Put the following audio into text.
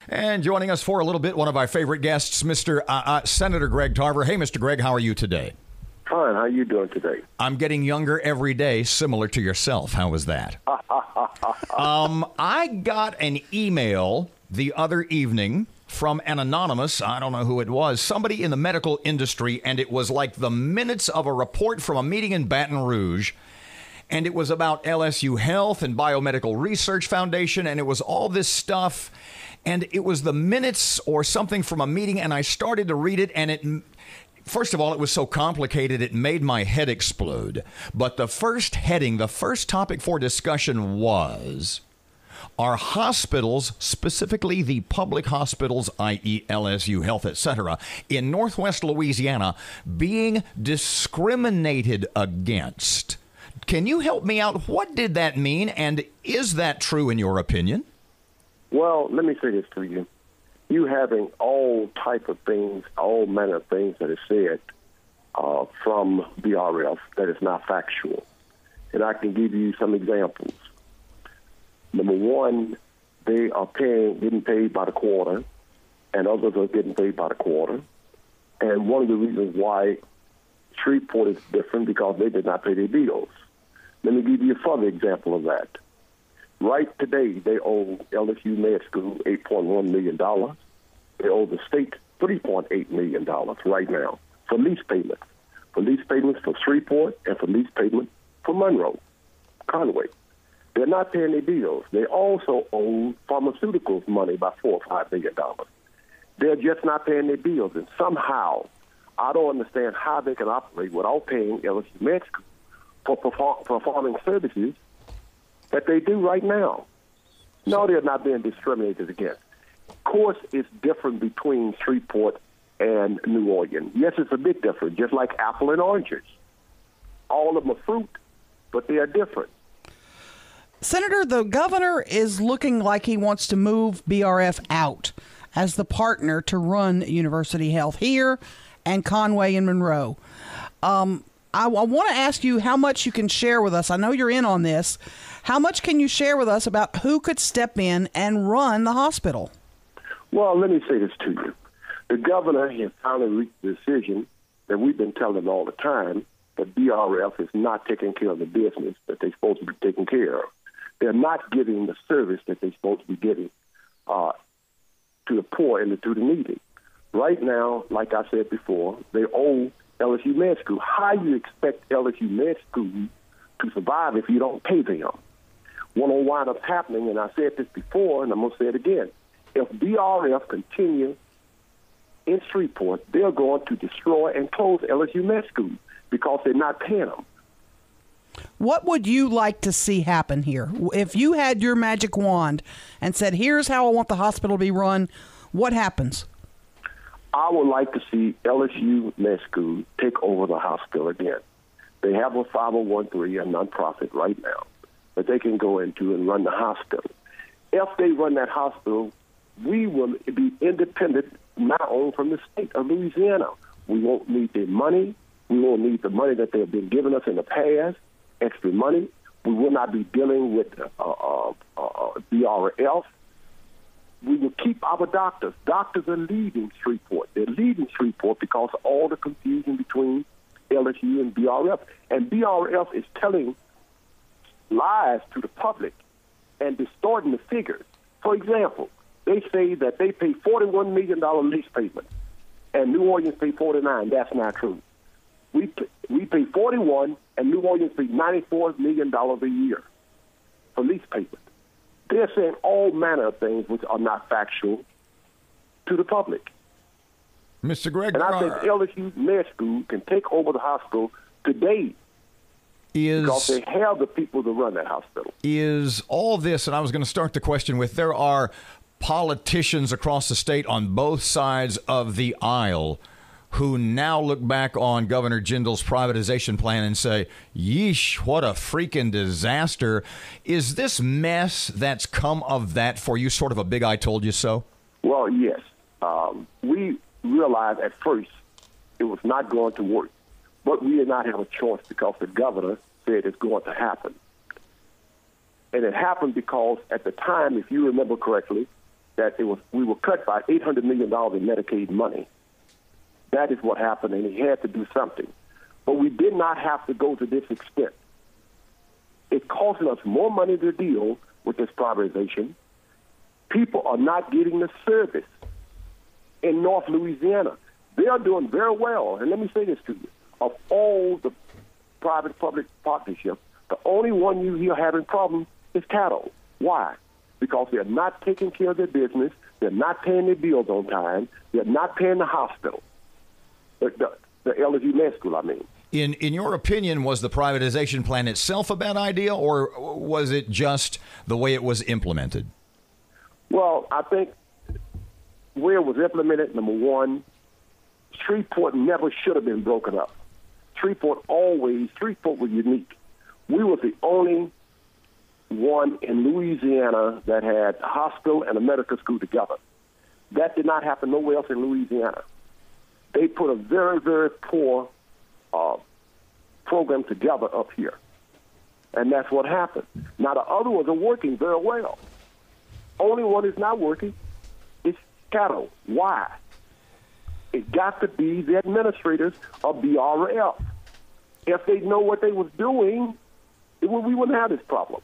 And joining us for a little bit, one of our favorite guests, Mr. Senator Greg Tarver. Hey, Mr. Greg, how are you today? Fine. How are you doing today? I'm getting younger every day, similar to yourself. How was that? I got an email the other evening from an anonymous, I don't know who it was, somebody in the medical industry, and it was like the minutes of a report from a meeting in Baton Rouge. And it was about LSU Health and Biomedical Research Foundation, and it was all this stuff. And it was the minutes or something from a meeting, and I started to read it, and first of all, it was so complicated, it made my head explode. But the first heading, the first topic for discussion was, are hospitals, specifically the public hospitals, i.e. LSU Health, etc., in Northwest Louisiana, being discriminated against? Can you help me out? What did that mean, and is that true in your opinion? Well, let me say this to you. You having all type of things, all manner of things that are said from BRF that is not factual. And I can give you some examples. Number one, they are getting paid by the quarter, and others are getting paid by the quarter. And one of the reasons why Shreveport is different because they did not pay their bills. Let me give you a further example of that. Right today, they owe LSU Med School $8.1 million. They owe the state $3.8 million right now for lease payments. For lease payments for Shreveport and for lease payments for Monroe, Conway. They're not paying their bills. They also owe pharmaceuticals money by $4 or $5 million. They're just not paying their bills. And somehow, I don't understand how they can operate without paying LSU Med School for performing services that they do right now. No, they're not being discriminated against. Of course, it's different between Shreveport and New Orleans. Yes, it's a big difference, just like apple and oranges. All of them are fruit, but they are different. Senator, the governor is looking like he wants to move BRF out as the partner to run University Health here and Conway and Monroe. I want to ask you how much you can share with us. I know you're in on this. How much can you share with us about who could step in and run the hospital? Well, let me say this to you. The governor has finally reached the decision that we've been telling him all the time, that BRF is not taking care of the business that they're supposed to be taking care of. They're not giving the service that they're supposed to be giving to the poor and to the needy. Right now, like I said before, they owe LSU Med School. How do you expect LSU Med School to survive if you don't pay them? What will wind up happening, and I said this before, and I'm going to say it again, if BRF continue in Shreveport, they're going to destroy and close LSU Med School because they're not paying them. What would you like to see happen here? If you had your magic wand and said, here's how I want the hospital to be run, what happens? I would like to see LSU Med School take over the hospital again. They have a 501(c), a nonprofit right now, that they can go into and run the hospital. If they run that hospital, we will be independent, not only from the state of Louisiana. We won't need their money. We won't need the money that they've been giving us in the past, extra money. We will not be dealing with BRF. We will keep our doctors. Doctors are leaving Shreveport. They're leaving Shreveport because of all the confusion between LSU and BRF. And BRF is telling lies to the public and distorting the figures. For example, they say that they pay $41 million lease payment, and New Orleans pay $49. That's not true. We pay $41, and New Orleans pay $94 million a year for lease payment. They're saying all manner of things which are not factual to the public. Mr. Greg, and I think LSU Med School can take over the hospital today because they have the people to run that hospital. Is all this, and I was going to start the question with, there are politicians across the state on both sides of the aisle who now look back on Governor Jindal's privatization plan and say, yeesh, what a freaking disaster. Is this mess that's come of that for you sort of a big I told you so? Well, yes. We realized at first it was not going to work, but we did not have a choice because the governor said it's going to happen. And it happened because at the time, if you remember correctly, that we were cut by $800 million in Medicaid money. That is what happened, and he had to do something. But we did not have to go to this extent. It costing us more money to deal with this privatization. People are not getting the service in North Louisiana. They are doing very well. And let me say this to you. Of all the private-public partnerships, the only one you hear having problems is cattle. Why? Because they're not taking care of their business. They're not paying their bills on time. They're not paying the hospital. The LSU Med School, I mean. In your opinion, was the privatization plan itself a bad idea, or was it just the way it was implemented? Well, I think where it was implemented, number one, Shreveport never should have been broken up. Shreveport was unique. We were the only one in Louisiana that had a hospital and a medical school together. That did not happen nowhere else in Louisiana. They put a very, very poor program together up here. And that's what happened. Now, the other ones are working very well. Only one is not working is cattle. Why? It got to be the administrators of BRF. If they know what they was doing, we wouldn't have this problem.